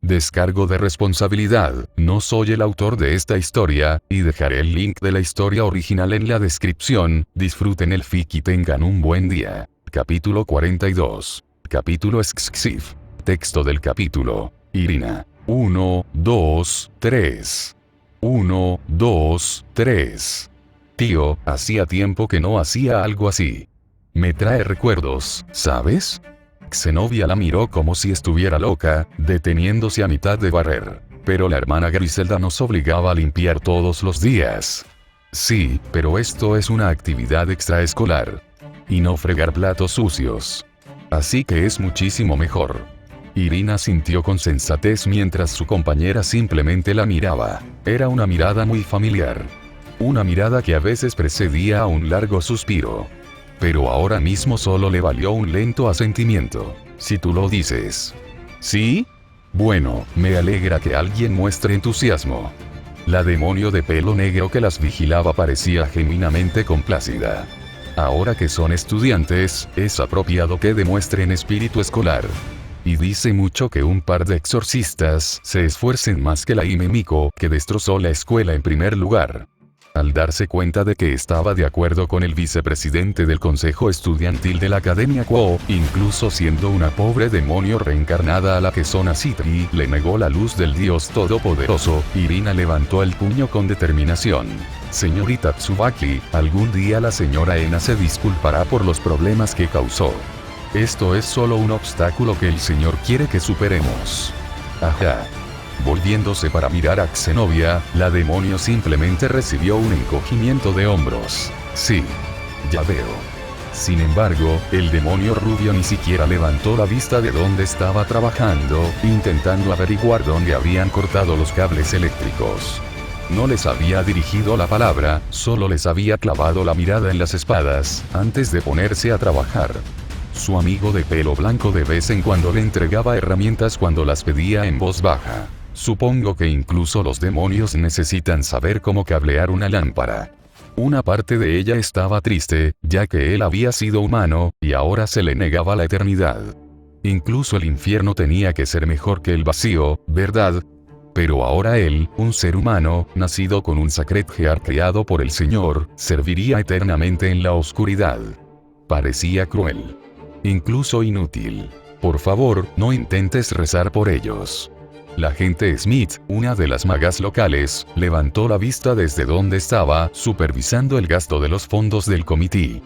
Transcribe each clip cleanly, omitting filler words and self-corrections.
Descargo de responsabilidad, no soy el autor de esta historia, y dejaré el link de la historia original en la descripción. Disfruten el fic y tengan un buen día. Capítulo 42. Capítulo exclusivo. Texto del capítulo. Irina. 1, 2, 3. 1, 2, 3. Tío, hacía tiempo que no hacía algo así. Me trae recuerdos, ¿sabes? Zenobia la miró como si estuviera loca, deteniéndose a mitad de barrer. Pero la hermana Griselda nos obligaba a limpiar todos los días. Sí, pero esto es una actividad extraescolar. Y no fregar platos sucios. Así que es muchísimo mejor. Irina sintió con sensatez mientras su compañera simplemente la miraba. Era una mirada muy familiar. Una mirada que a veces precedía a un largo suspiro. Pero ahora mismo solo le valió un lento asentimiento. Si tú lo dices. ¿Sí? Bueno, me alegra que alguien muestre entusiasmo. La demonio de pelo negro que las vigilaba parecía genuinamente complacida. Ahora que son estudiantes, es apropiado que demuestren espíritu escolar. Y dice mucho que un par de exorcistas se esfuercen más que la Hime Miko, que destrozó la escuela en primer lugar. Al darse cuenta de que estaba de acuerdo con el vicepresidente del consejo estudiantil de la Academia Quo, incluso siendo una pobre demonio reencarnada a la que Sona Citri le negó la luz del Dios Todopoderoso, Irina levantó el puño con determinación. Señorita Tsubaki, algún día la señora Ena se disculpará por los problemas que causó. Esto es solo un obstáculo que el señor quiere que superemos. Ajá. Volviéndose para mirar a Zenobia, la demonio simplemente recibió un encogimiento de hombros. Sí. Ya veo. Sin embargo, el demonio rubio ni siquiera levantó la vista de donde estaba trabajando, intentando averiguar dónde habían cortado los cables eléctricos. No les había dirigido la palabra, solo les había clavado la mirada en las espadas, antes de ponerse a trabajar. Su amigo de pelo blanco de vez en cuando le entregaba herramientas cuando las pedía en voz baja. Supongo que incluso los demonios necesitan saber cómo cablear una lámpara. Una parte de ella estaba triste, ya que él había sido humano, y ahora se le negaba la eternidad. Incluso el infierno tenía que ser mejor que el vacío, ¿verdad? Pero ahora él, un ser humano, nacido con un Sacred Heart creado por el Señor, serviría eternamente en la oscuridad. Parecía cruel. Incluso inútil. Por favor, no intentes rezar por ellos. La agente Smith, una de las magas locales, levantó la vista desde donde estaba, supervisando el gasto de los fondos del comité.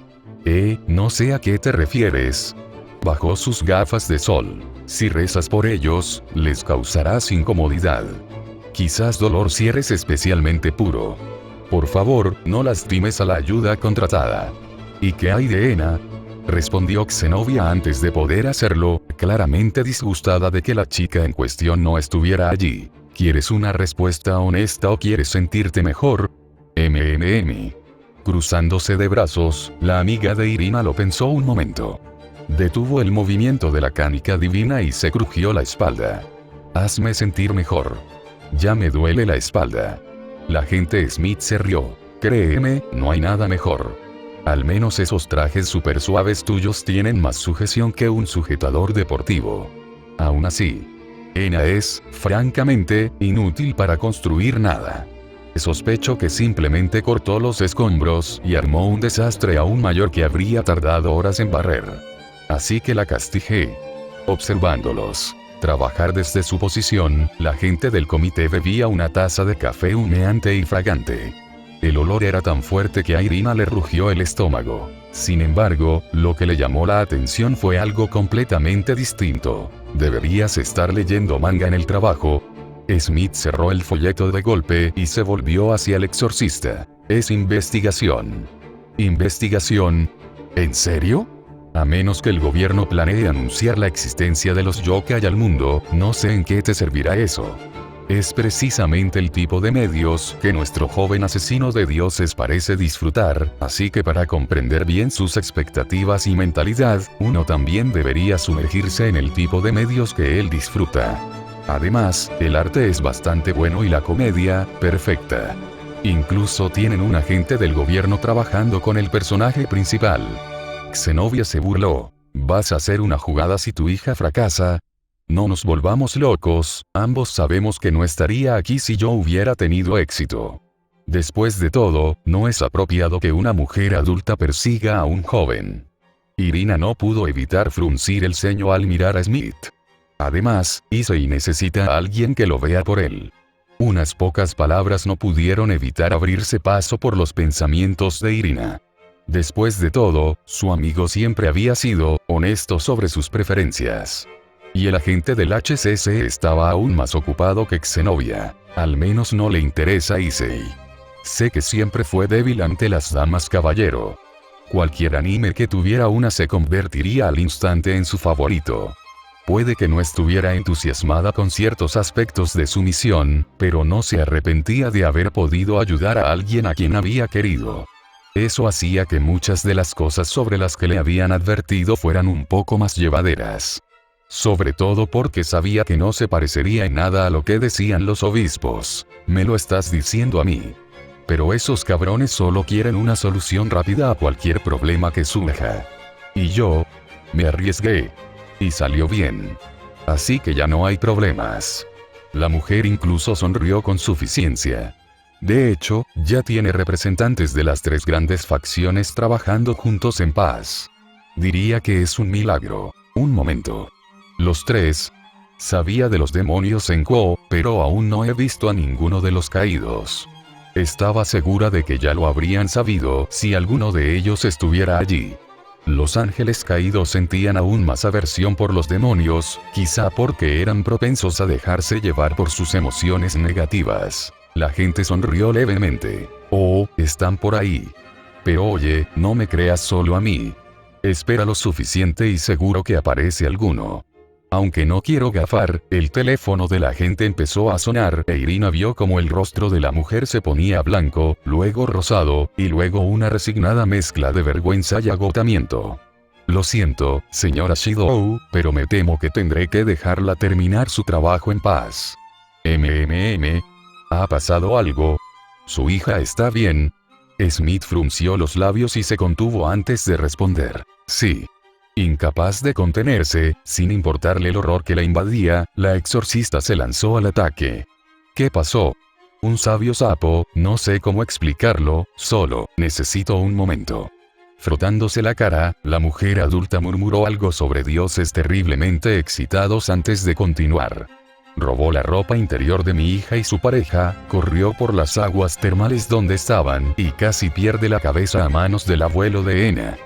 No sé a qué te refieres. Bajó sus gafas de sol. Si rezas por ellos, les causarás incomodidad. Quizás dolor si eres especialmente puro. Por favor, no lastimes a la ayuda contratada. ¿Y qué hay de Ena? Respondió Zenobia antes de poder hacerlo, claramente disgustada de que la chica en cuestión no estuviera allí. ¿Quieres una respuesta honesta o quieres sentirte mejor? Cruzándose de brazos, la amiga de Irina lo pensó un momento. Detuvo el movimiento de la cánica divina y se crujió la espalda. Hazme sentir mejor. Ya me duele la espalda. La agente Smith se rió. Créeme, no hay nada mejor. Al menos esos trajes super suaves tuyos tienen más sujeción que un sujetador deportivo. Aún así, Ena es, francamente, inútil para construir nada. Sospecho que simplemente cortó los escombros y armó un desastre aún mayor que habría tardado horas en barrer. Así que la castigué. Observándolos trabajar desde su posición, la gente del comité bebía una taza de café humeante y fragante. El olor era tan fuerte que a Irina le rugió el estómago. Sin embargo, lo que le llamó la atención fue algo completamente distinto. Deberías estar leyendo manga en el trabajo. Smith cerró el folleto de golpe y se volvió hacia el exorcista. Es investigación. ¿Investigación? ¿En serio? A menos que el gobierno planee anunciar la existencia de los yokai al mundo, no sé en qué te servirá eso. Es precisamente el tipo de medios que nuestro joven asesino de dioses parece disfrutar, así que para comprender bien sus expectativas y mentalidad, uno también debería sumergirse en el tipo de medios que él disfruta. Además, el arte es bastante bueno y la comedia, perfecta. Incluso tienen un agente del gobierno trabajando con el personaje principal. Zenobia se burló. ¿Vas a hacer una jugada si tu hija fracasa? No nos volvamos locos, ambos sabemos que no estaría aquí si yo hubiera tenido éxito. Después de todo, no es apropiado que una mujer adulta persiga a un joven. Irina no pudo evitar fruncir el ceño al mirar a Smith. Además, Issei necesita a alguien que lo vea por él. Unas pocas palabras no pudieron evitar abrirse paso por los pensamientos de Irina. Después de todo, su amigo siempre había sido honesto sobre sus preferencias. Y el agente del HCC estaba aún más ocupado que Zenobia. Al menos no le interesa a Issei. Sé que siempre fue débil ante las damas caballero. Cualquier anime que tuviera una se convertiría al instante en su favorito. Puede que no estuviera entusiasmada con ciertos aspectos de su misión, pero no se arrepentía de haber podido ayudar a alguien a quien había querido. Eso hacía que muchas de las cosas sobre las que le habían advertido fueran un poco más llevaderas. Sobre todo porque sabía que no se parecería en nada a lo que decían los obispos. Me lo estás diciendo a mí. Pero esos cabrones solo quieren una solución rápida a cualquier problema que surja. Y yo me arriesgué. Y salió bien. Así que ya no hay problemas. La mujer incluso sonrió con suficiencia. De hecho, ya tiene representantes de las 3 grandes facciones trabajando juntos en paz. Diría que es un milagro. Un momento. Los 3. Sabía de los demonios en Quo, pero aún no he visto a ninguno de los caídos. Estaba segura de que ya lo habrían sabido si alguno de ellos estuviera allí. Los ángeles caídos sentían aún más aversión por los demonios, quizá porque eran propensos a dejarse llevar por sus emociones negativas. La gente sonrió levemente. Oh, están por ahí. Pero oye, no me creas solo a mí. Espera lo suficiente y seguro que aparece alguno. Aunque no quiero gafar, el teléfono de la gente empezó a sonar e Irina vio como el rostro de la mujer se ponía blanco, luego rosado, y luego una resignada mezcla de vergüenza y agotamiento. Lo siento, señora Shidou, pero me temo que tendré que dejarla terminar su trabajo en paz. ¿Ha pasado algo? ¿Su hija está bien? Smith frunció los labios y se contuvo antes de responder. Sí. Incapaz de contenerse, sin importarle el horror que la invadía, la exorcista se lanzó al ataque. ¿Qué pasó? Un sabio sapo, no sé cómo explicarlo, solo necesito un momento. Frotándose la cara, la mujer adulta murmuró algo sobre dioses terriblemente excitados antes de continuar. Robó la ropa interior de mi hija y su pareja, corrió por las aguas termales donde estaban y casi pierde la cabeza a manos del abuelo de Ena.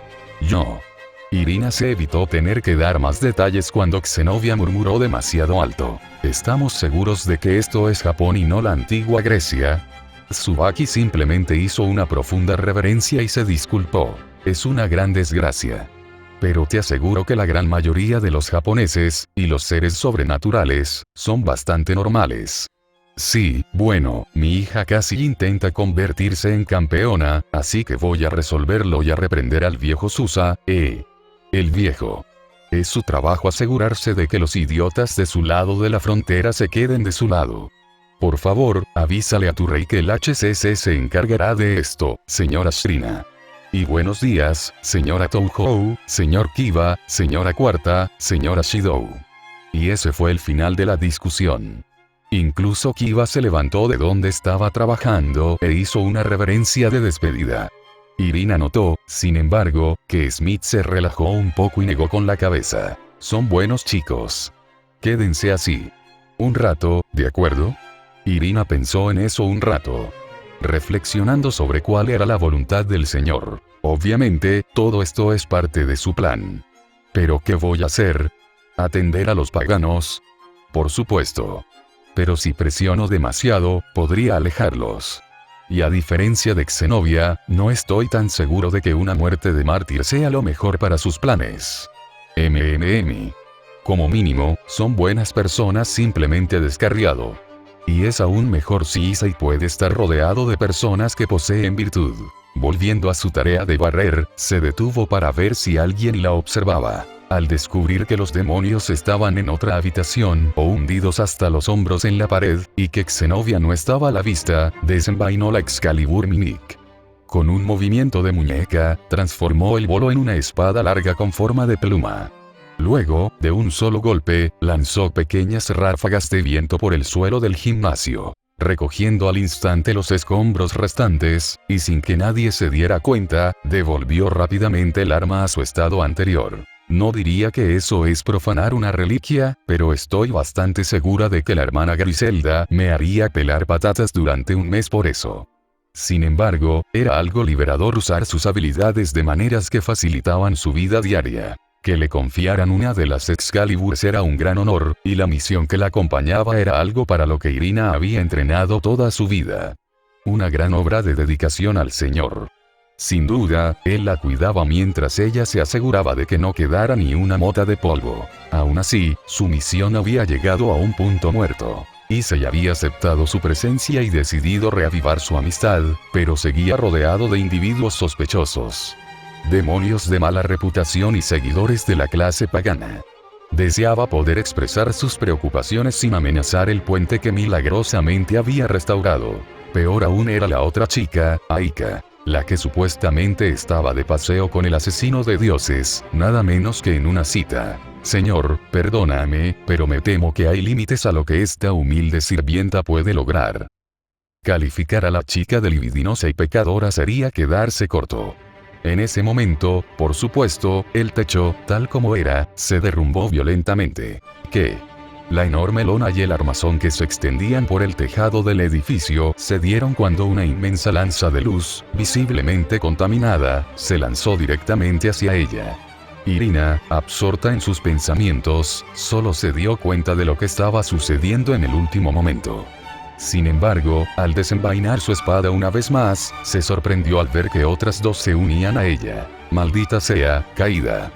Irina se evitó tener que dar más detalles cuando Zenobia murmuró demasiado alto. ¿Estamos seguros de que esto es Japón y no la antigua Grecia? Tsubaki simplemente hizo una profunda reverencia y se disculpó. Es una gran desgracia. Pero te aseguro que la gran mayoría de los japoneses, y los seres sobrenaturales, son bastante normales. Sí, bueno, mi hija casi intenta convertirse en campeona, así que voy a resolverlo y a reprender al viejo Susa, El viejo. Es su trabajo asegurarse de que los idiotas de su lado de la frontera se queden de su lado. Por favor, avísale a tu rey que el HCC se encargará de esto, señora Shrina. Y buenos días, señora Touhou, señor Kiba, señora Cuarta, señora Shidou. Y ese fue el final de la discusión. Incluso Kiba se levantó de donde estaba trabajando e hizo una reverencia de despedida. Irina notó, sin embargo, que Smith se relajó un poco y negó con la cabeza. Son buenos chicos. Quédense así. Un rato, ¿de acuerdo? Irina pensó en eso un rato. Reflexionando sobre cuál era la voluntad del Señor. Obviamente, todo esto es parte de su plan. ¿Pero qué voy a hacer? ¿Atender a los paganos? Por supuesto. Pero si presiono demasiado, podría alejarlos. Y a diferencia de Zenobia, no estoy tan seguro de que una muerte de mártir sea lo mejor para sus planes. Como mínimo, son buenas personas simplemente descarriado. Y es aún mejor si Issei puede estar rodeado de personas que poseen virtud. Volviendo a su tarea de barrer, se detuvo para ver si alguien la observaba. Al descubrir que los demonios estaban en otra habitación o hundidos hasta los hombros en la pared, y que Zenobia no estaba a la vista, desenvainó la Excalibur Mimic. Con un movimiento de muñeca, transformó el bolo en una espada larga con forma de pluma. Luego, de un solo golpe, lanzó pequeñas ráfagas de viento por el suelo del gimnasio, recogiendo al instante los escombros restantes, y sin que nadie se diera cuenta, devolvió rápidamente el arma a su estado anterior. No diría que eso es profanar una reliquia, pero estoy bastante segura de que la hermana Griselda me haría pelar patatas durante un mes por eso. Sin embargo, era algo liberador usar sus habilidades de maneras que facilitaban su vida diaria. Que le confiaran una de las Excaliburs era un gran honor, y la misión que la acompañaba era algo para lo que Irina había entrenado toda su vida. Una gran obra de dedicación al Señor. Sin duda, él la cuidaba mientras ella se aseguraba de que no quedara ni una mota de polvo. Aún así, su misión había llegado a un punto muerto. Issei había aceptado su presencia y decidido reavivar su amistad, pero seguía rodeado de individuos sospechosos. Demonios de mala reputación y seguidores de la clase pagana. Deseaba poder expresar sus preocupaciones sin amenazar el puente que milagrosamente había restaurado. Peor aún era la otra chica, Aika, la que supuestamente estaba de paseo con el asesino de dioses, nada menos que en una cita. Señor, perdóname, pero me temo que hay límites a lo que esta humilde sirvienta puede lograr. Calificar a la chica de libidinosa y pecadora sería quedarse corto. En ese momento, por supuesto, el techo, tal como era, se derrumbó violentamente. ¿Qué? La enorme lona y el armazón que se extendían por el tejado del edificio se dieron cuando una inmensa lanza de luz, visiblemente contaminada, se lanzó directamente hacia ella. Irina, absorta en sus pensamientos, solo se dio cuenta de lo que estaba sucediendo en el último momento. Sin embargo, al desenvainar su espada una vez más, se sorprendió al ver que otras dos se unían a ella. Maldita sea, caída.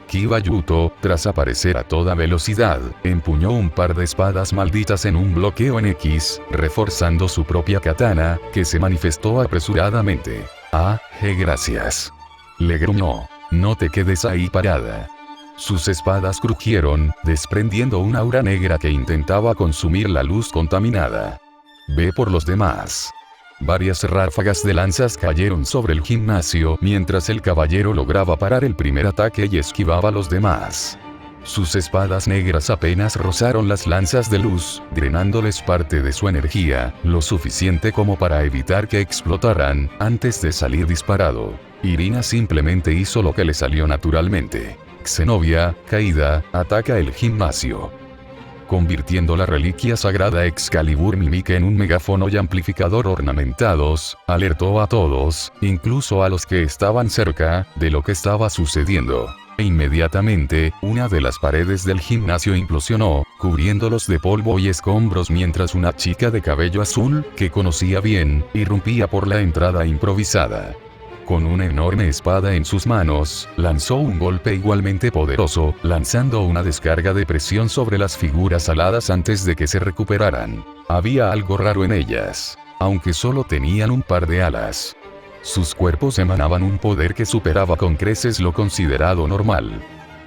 Kiba Yuto, tras aparecer a toda velocidad, empuñó un par de espadas malditas en un bloqueo en X, reforzando su propia katana, que se manifestó apresuradamente. Gracias. Le gruñó. No te quedes ahí parada. Sus espadas crujieron, desprendiendo una aura negra que intentaba consumir la luz contaminada. Ve por los demás. Varias ráfagas de lanzas cayeron sobre el gimnasio mientras el caballero lograba parar el primer ataque y esquivaba a los demás. Sus espadas negras apenas rozaron las lanzas de luz, drenándoles parte de su energía, lo suficiente como para evitar que explotaran, antes de salir disparado. Irina simplemente hizo lo que le salió naturalmente. Zenobia, caída, ataca el gimnasio. Convirtiendo la reliquia sagrada Excalibur Mimique en un megáfono y amplificador ornamentados, alertó a todos, incluso a los que estaban cerca, de lo que estaba sucediendo. E inmediatamente, una de las paredes del gimnasio implosionó, cubriéndolos de polvo y escombros mientras una chica de cabello azul, que conocía bien, irrumpía por la entrada improvisada. Con una enorme espada en sus manos, lanzó un golpe igualmente poderoso, lanzando una descarga de presión sobre las figuras aladas antes de que se recuperaran. Había algo raro en ellas, aunque solo tenían un par de alas. Sus cuerpos emanaban un poder que superaba con creces lo considerado normal.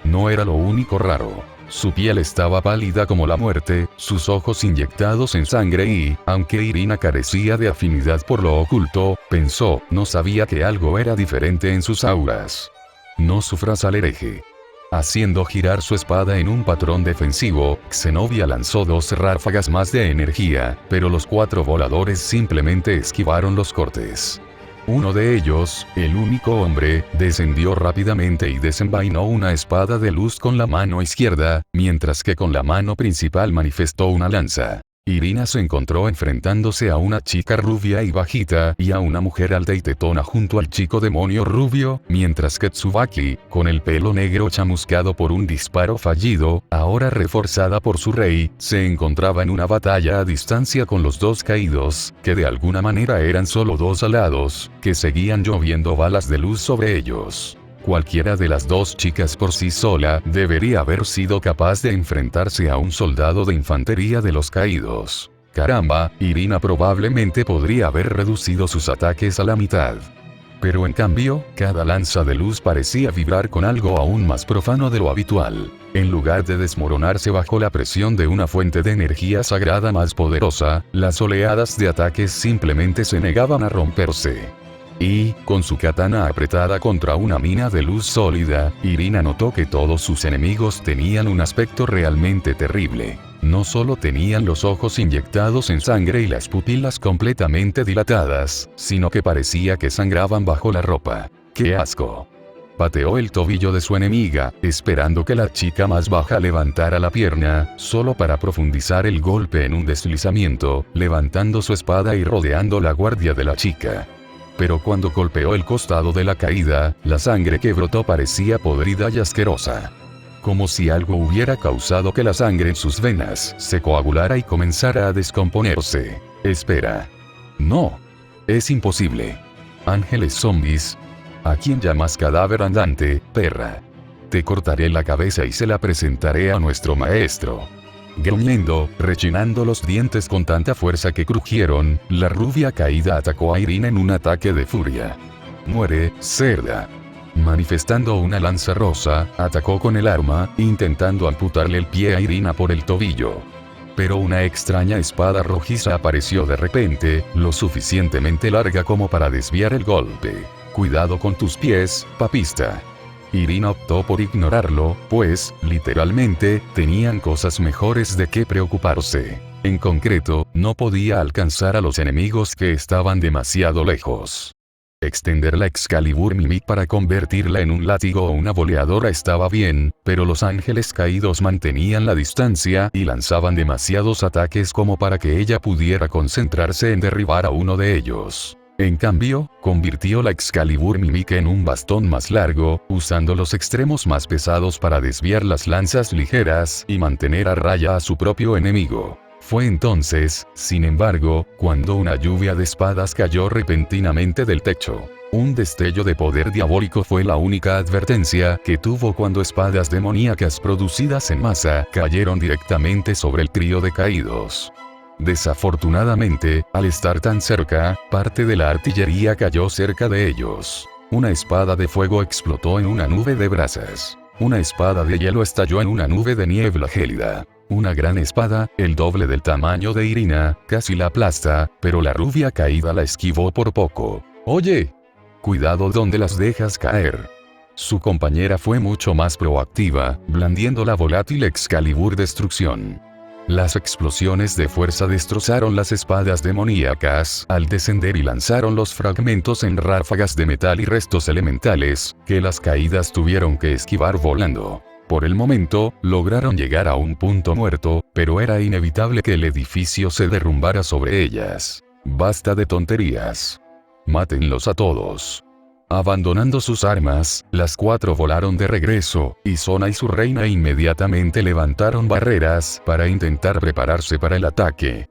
No era lo único raro. Su piel estaba pálida como la muerte, sus ojos inyectados en sangre y, aunque Irina carecía de afinidad por lo oculto, pensó, no sabía que algo era diferente en sus auras. No sufras al hereje. Haciendo girar su espada en un patrón defensivo, Zenobia lanzó 2 ráfagas más de energía, pero los 4 voladores simplemente esquivaron los cortes. Uno de ellos, el único hombre, descendió rápidamente y desenvainó una espada de luz con la mano izquierda, mientras que con la mano principal manifestó una lanza. Irina se encontró enfrentándose a una chica rubia y bajita y a una mujer alta y tetona junto al chico demonio rubio, mientras que Tsubaki, con el pelo negro chamuscado por un disparo fallido, ahora reforzada por su rey, se encontraba en una batalla a distancia con los 2 caídos, que de alguna manera eran solo 2 alados, que seguían lloviendo balas de luz sobre ellos. Cualquiera de las 2 chicas por sí sola debería haber sido capaz de enfrentarse a un soldado de infantería de los caídos. Caramba, Irina probablemente podría haber reducido sus ataques a la mitad. Pero en cambio, cada lanza de luz parecía vibrar con algo aún más profano de lo habitual. En lugar de desmoronarse bajo la presión de una fuente de energía sagrada más poderosa, las oleadas de ataques simplemente se negaban a romperse. Y, con su katana apretada contra una mina de luz sólida, Irina notó que todos sus enemigos tenían un aspecto realmente terrible. No solo tenían los ojos inyectados en sangre y las pupilas completamente dilatadas, sino que parecía que sangraban bajo la ropa. ¡Qué asco! Pateó el tobillo de su enemiga, esperando que la chica más baja levantara la pierna, solo para profundizar el golpe en un deslizamiento, levantando su espada y rodeando la guardia de la chica. Pero cuando golpeó el costado de la caída, la sangre que brotó parecía podrida y asquerosa. Como si algo hubiera causado que la sangre en sus venas se coagulara y comenzara a descomponerse. Espera. No. Es imposible. Ángeles zombies. ¿A quién llamas cadáver andante, perra? Te cortaré la cabeza y se la presentaré a nuestro maestro. Gruñendo, rechinando los dientes con tanta fuerza que crujieron, la rubia caída atacó a Irina en un ataque de furia. Muere, cerda. Manifestando una lanza rosa, atacó con el arma, intentando amputarle el pie a Irina por el tobillo. Pero una extraña espada rojiza apareció de repente, lo suficientemente larga como para desviar el golpe. Cuidado con tus pies, papista. Irina optó por ignorarlo, pues, literalmente, tenían cosas mejores de qué preocuparse. En concreto, no podía alcanzar a los enemigos que estaban demasiado lejos. Extender la Excalibur Mimic para convertirla en un látigo o una boleadora estaba bien, pero los ángeles caídos mantenían la distancia y lanzaban demasiados ataques como para que ella pudiera concentrarse en derribar a uno de ellos. En cambio, convirtió la Excalibur Mimic en un bastón más largo, usando los extremos más pesados para desviar las lanzas ligeras y mantener a raya a su propio enemigo. Fue entonces, sin embargo, cuando una lluvia de espadas cayó repentinamente del techo. Un destello de poder diabólico fue la única advertencia que tuvo cuando espadas demoníacas producidas en masa cayeron directamente sobre el trío de caídos. Desafortunadamente, al estar tan cerca, parte de la artillería cayó cerca de ellos. Una espada de fuego explotó en una nube de brasas. Una espada de hielo estalló en una nube de niebla gélida. Una gran espada, el doble del tamaño de Irina, casi la aplasta, pero la rubia caída la esquivó por poco. «Oye, cuidado donde las dejas caer». Su compañera fue mucho más proactiva, blandiendo la volátil Excalibur Destrucción. Las explosiones de fuerza destrozaron las espadas demoníacas al descender y lanzaron los fragmentos en ráfagas de metal y restos elementales, que las caídas tuvieron que esquivar volando. Por el momento, lograron llegar a un punto muerto, pero era inevitable que el edificio se derrumbara sobre ellas. Basta de tonterías. Mátenlos a todos. Abandonando sus armas, las cuatro volaron de regreso, y Sona y su reina inmediatamente levantaron barreras para intentar prepararse para el ataque.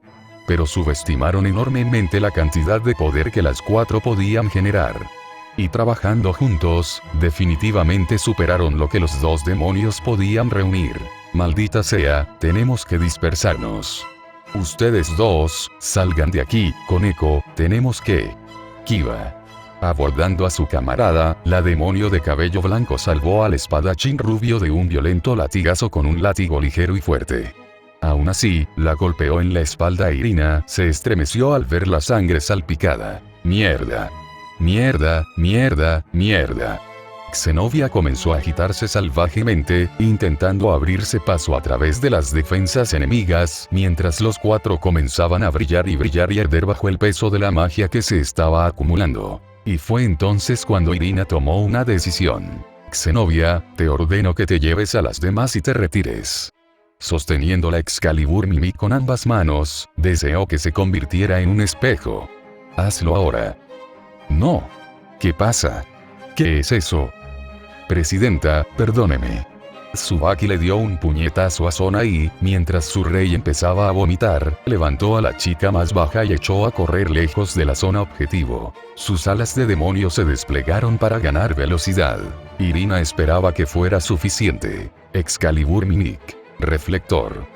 Pero subestimaron enormemente la cantidad de poder que las cuatro podían generar. Y trabajando juntos, definitivamente superaron lo que los dos demonios podían reunir. Maldita sea, tenemos que dispersarnos. Ustedes dos, salgan de aquí, Koneko, tenemos que... Kiba. Abordando a su camarada, la demonio de cabello blanco salvó al espadachín rubio de un violento latigazo con un látigo ligero y fuerte. Aún así, la golpeó en la espalda. Irina se estremeció al ver la sangre salpicada. ¡Mierda! ¡Mierda, mierda, mierda! Zenobia comenzó a agitarse salvajemente, intentando abrirse paso a través de las defensas enemigas, mientras los cuatro comenzaban a brillar y arder bajo el peso de la magia que se estaba acumulando. Y fue entonces cuando Irina tomó una decisión. Zenobia, te ordeno que te lleves a las demás y te retires. Sosteniendo la Excalibur Mimic con ambas manos, deseó que se convirtiera en un espejo. Hazlo ahora. No. ¿Qué pasa? ¿Qué es eso? Presidenta, perdóneme. Tsubaki le dio un puñetazo a Sona y, mientras su rey empezaba a vomitar, levantó a la chica más baja y echó a correr lejos de la zona objetivo. Sus alas de demonio se desplegaron para ganar velocidad. Irina esperaba que fuera suficiente. Excalibur Mimic. Reflector.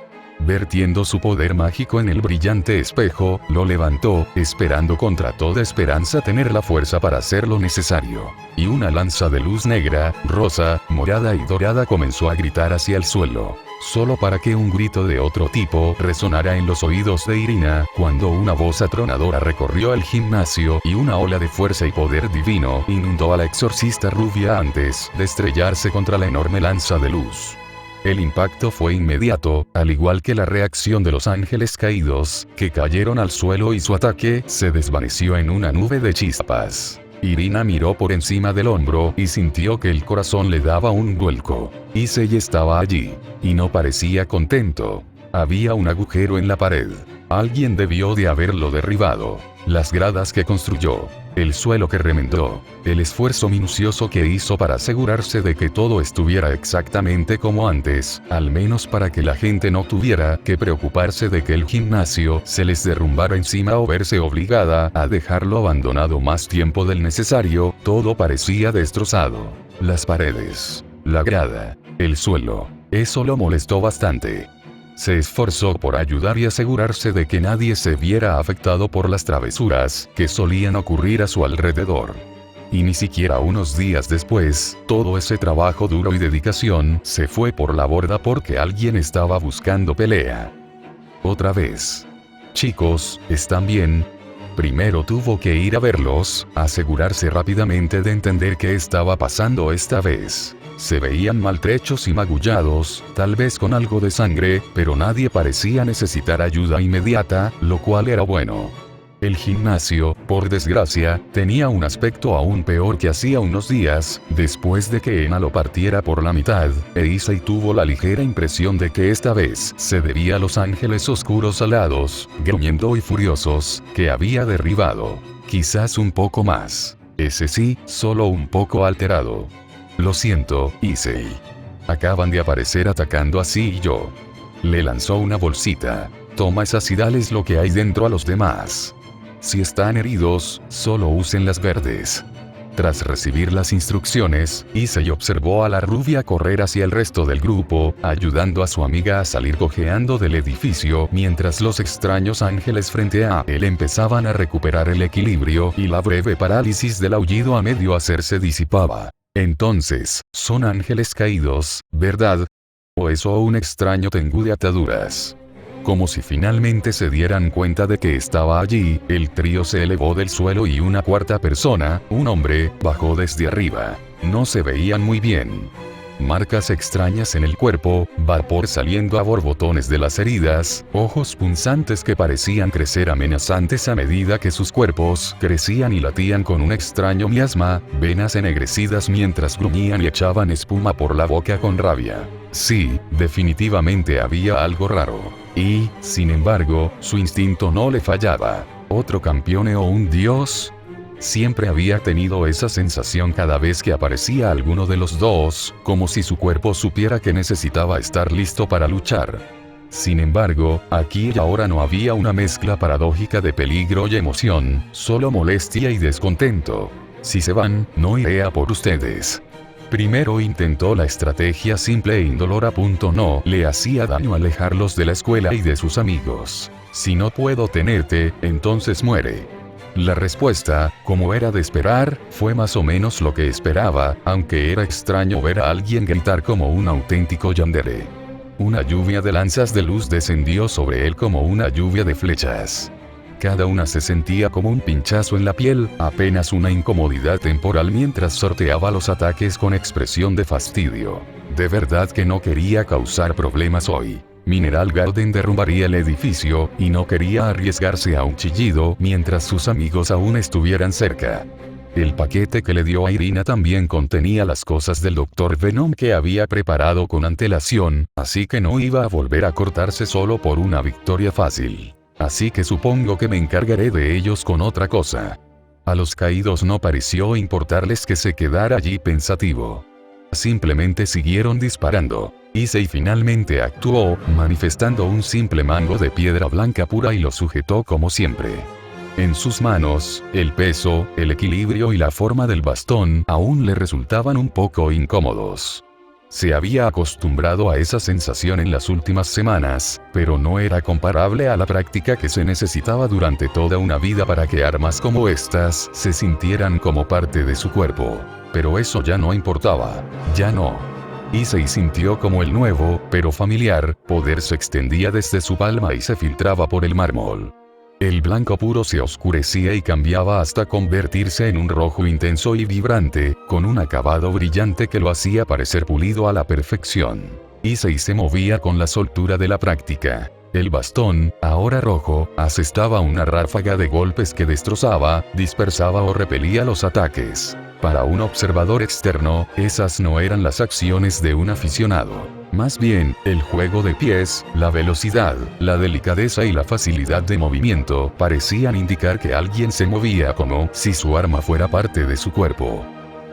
Vertiendo su poder mágico en el brillante espejo, lo levantó, esperando contra toda esperanza tener la fuerza para hacer lo necesario. Y una lanza de luz negra, rosa, morada y dorada comenzó a gritar hacia el suelo. Solo para que un grito de otro tipo resonara en los oídos de Irina, cuando una voz atronadora recorrió el gimnasio y una ola de fuerza y poder divino inundó a la exorcista rubia antes de estrellarse contra la enorme lanza de luz. El impacto fue inmediato, al igual que la reacción de los ángeles caídos, que cayeron al suelo y su ataque se desvaneció en una nube de chispas. Irina miró por encima del hombro y sintió que el corazón le daba un vuelco. Issei estaba allí, y no parecía contento. Había un agujero en la pared. Alguien debió de haberlo derribado. Las gradas que construyó, el suelo que remendó, el esfuerzo minucioso que hizo para asegurarse de que todo estuviera exactamente como antes, al menos para que la gente no tuviera que preocuparse de que el gimnasio se les derrumbara encima o verse obligada a dejarlo abandonado más tiempo del necesario, todo parecía destrozado. Las paredes, la grada, el suelo, eso lo molestó bastante. Se esforzó por ayudar y asegurarse de que nadie se viera afectado por las travesuras que solían ocurrir a su alrededor. Y ni siquiera unos días después, todo ese trabajo duro y dedicación se fue por la borda porque alguien estaba buscando pelea. Otra vez. Chicos, ¿están bien? Primero tuvo que ir a verlos, asegurarse rápidamente de entender qué estaba pasando esta vez. Se veían maltrechos y magullados, tal vez con algo de sangre, pero nadie parecía necesitar ayuda inmediata, lo cual era bueno. El gimnasio, por desgracia, tenía un aspecto aún peor que hacía unos días, después de que Ena lo partiera por la mitad, e Issei tuvo la ligera impresión de que esta vez se debía a los ángeles oscuros alados, gruñendo y furiosos, que había derribado. Quizás un poco más. Ese sí, solo un poco alterado. Lo siento, Issei. Acaban de aparecer atacando así y yo. Le lanzó una bolsita. Toma esas y dales lo que hay dentro a los demás. Si están heridos, solo usen las verdes. Tras recibir las instrucciones, Issei observó a la rubia correr hacia el resto del grupo, ayudando a su amiga a salir cojeando del edificio mientras los extraños ángeles frente a él empezaban a recuperar el equilibrio y la breve parálisis del aullido a medio hacerse disipaba. Entonces, son ángeles caídos, ¿verdad? ¿O eso un extraño tengu de ataduras? Como si finalmente se dieran cuenta de que estaba allí, el trío se elevó del suelo y una cuarta persona, un hombre, bajó desde arriba. No se veían muy bien. Marcas extrañas en el cuerpo, vapor saliendo a borbotones de las heridas, ojos punzantes que parecían crecer amenazantes a medida que sus cuerpos crecían y latían con un extraño miasma, venas ennegrecidas mientras gruñían y echaban espuma por la boca con rabia. Sí, definitivamente había algo raro. Y, sin embargo, su instinto no le fallaba. ¿Otro campeón o un dios? Siempre había tenido esa sensación cada vez que aparecía alguno de los dos, como si su cuerpo supiera que necesitaba estar listo para luchar. Sin embargo, aquí y ahora no había una mezcla paradójica de peligro y emoción, solo molestia y descontento. Si se van, no iré a por ustedes. Primero intentó la estrategia simple e indolora. No le hacía daño alejarlos de la escuela y de sus amigos. Si no puedo tenerte, entonces muere. La respuesta, como era de esperar, fue más o menos lo que esperaba, aunque era extraño ver a alguien gritar como un auténtico yandere. Una lluvia de lanzas de luz descendió sobre él como una lluvia de flechas. Cada una se sentía como un pinchazo en la piel, apenas una incomodidad temporal mientras sorteaba los ataques con expresión de fastidio. De verdad que no quería causar problemas hoy. Mineral Garden derrumbaría el edificio, y no quería arriesgarse a un chillido mientras sus amigos aún estuvieran cerca. El paquete que le dio a Irina también contenía las cosas del Dr. Venom que había preparado con antelación, así que no iba a volver a cortarse solo por una victoria fácil. Así que supongo que me encargaré de ellos con otra cosa. A los caídos no pareció importarles que se quedara allí pensativo. Simplemente siguieron disparando. Issei finalmente actuó, manifestando un simple mango de piedra blanca pura y lo sujetó como siempre. En sus manos, el peso, el equilibrio y la forma del bastón aún le resultaban un poco incómodos. Se había acostumbrado a esa sensación en las últimas semanas, pero no era comparable a la práctica que se necesitaba durante toda una vida para que armas como estas se sintieran como parte de su cuerpo. Pero eso ya no importaba. Ya no. Issei sintió como el nuevo, pero familiar, poder se extendía desde su palma y se filtraba por el mármol. El blanco puro se oscurecía y cambiaba hasta convertirse en un rojo intenso y vibrante, con un acabado brillante que lo hacía parecer pulido a la perfección. Issei se movía con la soltura de la práctica. El bastón, ahora rojo, asestaba una ráfaga de golpes que destrozaba, dispersaba o repelía los ataques. Para un observador externo, esas no eran las acciones de un aficionado. Más bien, el juego de pies, la velocidad, la delicadeza y la facilidad de movimiento parecían indicar que alguien se movía como si su arma fuera parte de su cuerpo.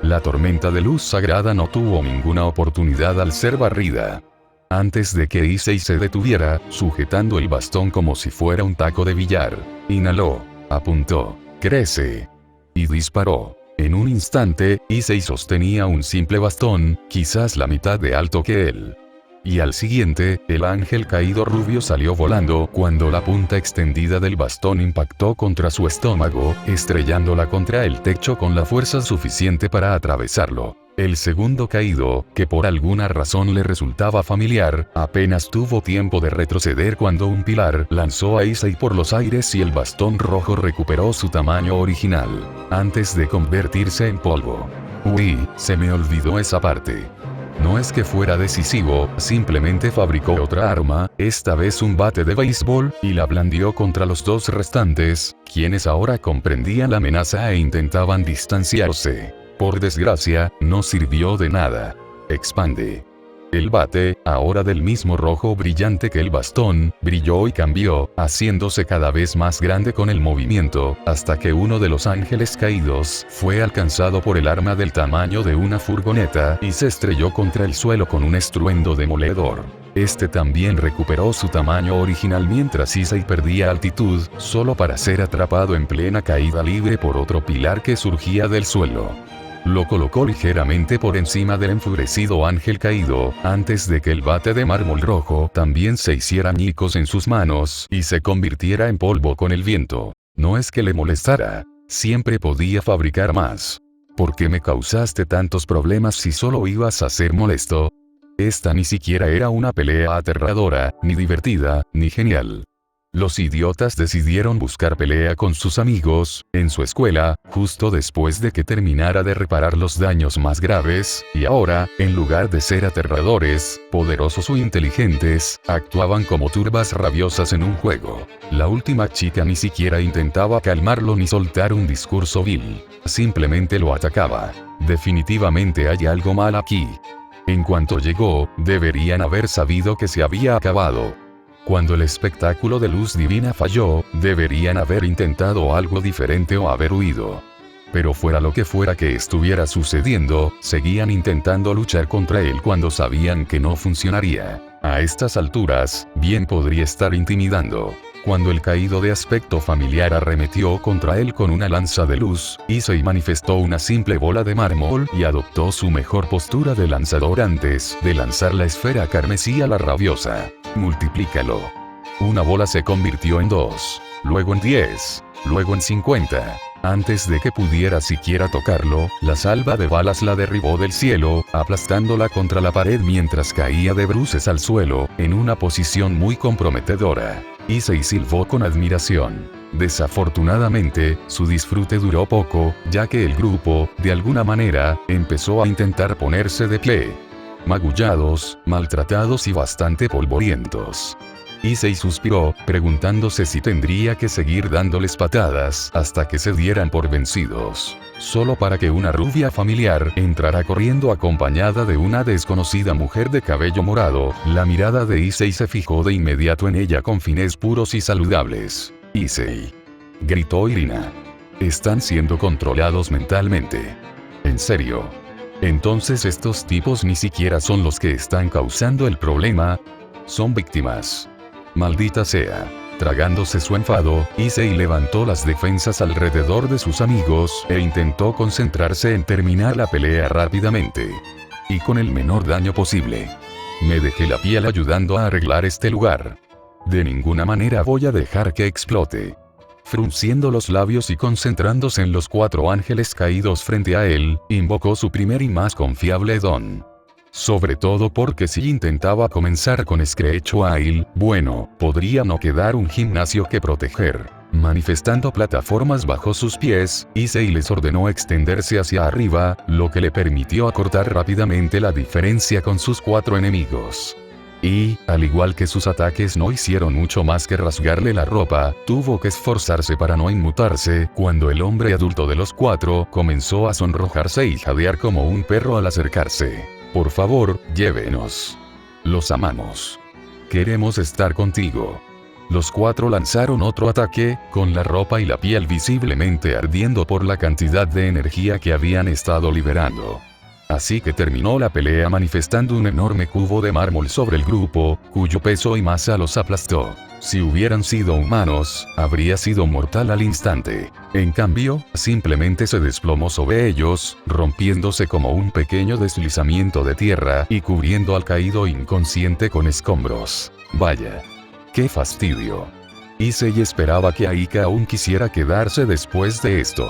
La tormenta de luz sagrada no tuvo ninguna oportunidad al ser barrida. Antes de que Issei se detuviera, sujetando el bastón como si fuera un taco de billar, inhaló, apuntó, crece, y disparó. En un instante, Issei sostenía un simple bastón, quizás la mitad de alto que él. Y al siguiente, el ángel caído rubio salió volando cuando la punta extendida del bastón impactó contra su estómago, estrellándola contra el techo con la fuerza suficiente para atravesarlo. El segundo caído, que por alguna razón le resultaba familiar, apenas tuvo tiempo de retroceder cuando un pilar lanzó a Issei por los aires y el bastón rojo recuperó su tamaño original, antes de convertirse en polvo. Uy, se me olvidó esa parte. No es que fuera decisivo, simplemente fabricó otra arma, esta vez un bate de béisbol, y la blandió contra los dos restantes, quienes ahora comprendían la amenaza e intentaban distanciarse. Por desgracia, no sirvió de nada. Expande. El bate, ahora del mismo rojo brillante que el bastón, brilló y cambió, haciéndose cada vez más grande con el movimiento, hasta que uno de los ángeles caídos fue alcanzado por el arma del tamaño de una furgoneta y se estrelló contra el suelo con un estruendo demoledor. Este también recuperó su tamaño original mientras Issei perdía altitud, solo para ser atrapado en plena caída libre por otro pilar que surgía del suelo. Lo colocó ligeramente por encima del enfurecido ángel caído, antes de que el bate de mármol rojo también se hiciera añicos en sus manos y se convirtiera en polvo con el viento. No es que le molestara, siempre podía fabricar más. ¿Por qué me causaste tantos problemas si solo ibas a ser molesto? Esta ni siquiera era una pelea aterradora, ni divertida, ni genial. Los idiotas decidieron buscar pelea con sus amigos, en su escuela, justo después de que terminara de reparar los daños más graves, y ahora, en lugar de ser aterradores, poderosos o inteligentes, actuaban como turbas rabiosas en un juego. La última chica ni siquiera intentaba calmarlo ni soltar un discurso vil. Simplemente lo atacaba. Definitivamente hay algo mal aquí. En cuanto llegó, deberían haber sabido que se había acabado. Cuando el espectáculo de luz divina falló, deberían haber intentado algo diferente o haber huido. Pero fuera lo que fuera que estuviera sucediendo, seguían intentando luchar contra él cuando sabían que no funcionaría. A estas alturas, bien podría estar intimidando. Cuando el caído de aspecto familiar arremetió contra él con una lanza de luz, Issei manifestó una simple bola de mármol y adoptó su mejor postura de lanzador antes de lanzar la esfera carmesí a la rabiosa. Multiplícalo. Una bola se convirtió en 2, luego en 10, luego en 50. Antes de que pudiera siquiera tocarlo, la salva de balas la derribó del cielo, aplastándola contra la pared mientras caía de bruces al suelo, en una posición muy comprometedora. Issei silbó con admiración. Desafortunadamente, su disfrute duró poco, ya que el grupo, de alguna manera, empezó a intentar ponerse de pie. Magullados, maltratados y bastante polvorientos. Issei suspiró, preguntándose si tendría que seguir dándoles patadas hasta que se dieran por vencidos. Solo para que una rubia familiar entrara corriendo acompañada de una desconocida mujer de cabello morado, la mirada de Issei se fijó de inmediato en ella con fines puros y saludables. Issei, gritó Irina. Están siendo controlados mentalmente. ¿En serio? Entonces estos tipos ni siquiera son los que están causando el problema. Son víctimas. Maldita sea. Tragándose su enfado, Issei levantó las defensas alrededor de sus amigos e intentó concentrarse en terminar la pelea rápidamente. y con el menor daño posible. Me dejé la piel ayudando a arreglar este lugar. De ninguna manera voy a dejar que explote. Frunciendo los labios y concentrándose en los 4 ángeles caídos frente a él, invocó su primer y más confiable don. Sobre todo porque si intentaba comenzar con Screech Oil, bueno, podría no quedar un gimnasio que proteger. Manifestando plataformas bajo sus pies, Issei les ordenó extenderse hacia arriba, lo que le permitió acortar rápidamente la diferencia con sus 4 enemigos. Y, al igual que sus ataques no hicieron mucho más que rasgarle la ropa, tuvo que esforzarse para no inmutarse, cuando el hombre adulto de los 4 comenzó a sonrojarse y jadear como un perro al acercarse. Por favor, llévenos. Los amamos. Queremos estar contigo. Los 4 lanzaron otro ataque, con la ropa y la piel visiblemente ardiendo por la cantidad de energía que habían estado liberando. Así que terminó la pelea manifestando un enorme cubo de mármol sobre el grupo, cuyo peso y masa los aplastó. Si hubieran sido humanos, habría sido mortal al instante. En cambio, simplemente se desplomó sobre ellos, rompiéndose como un pequeño deslizamiento de tierra y cubriendo al caído inconsciente con escombros. Vaya. ¡Qué fastidio! Issei esperaba que Aika aún quisiera quedarse después de esto.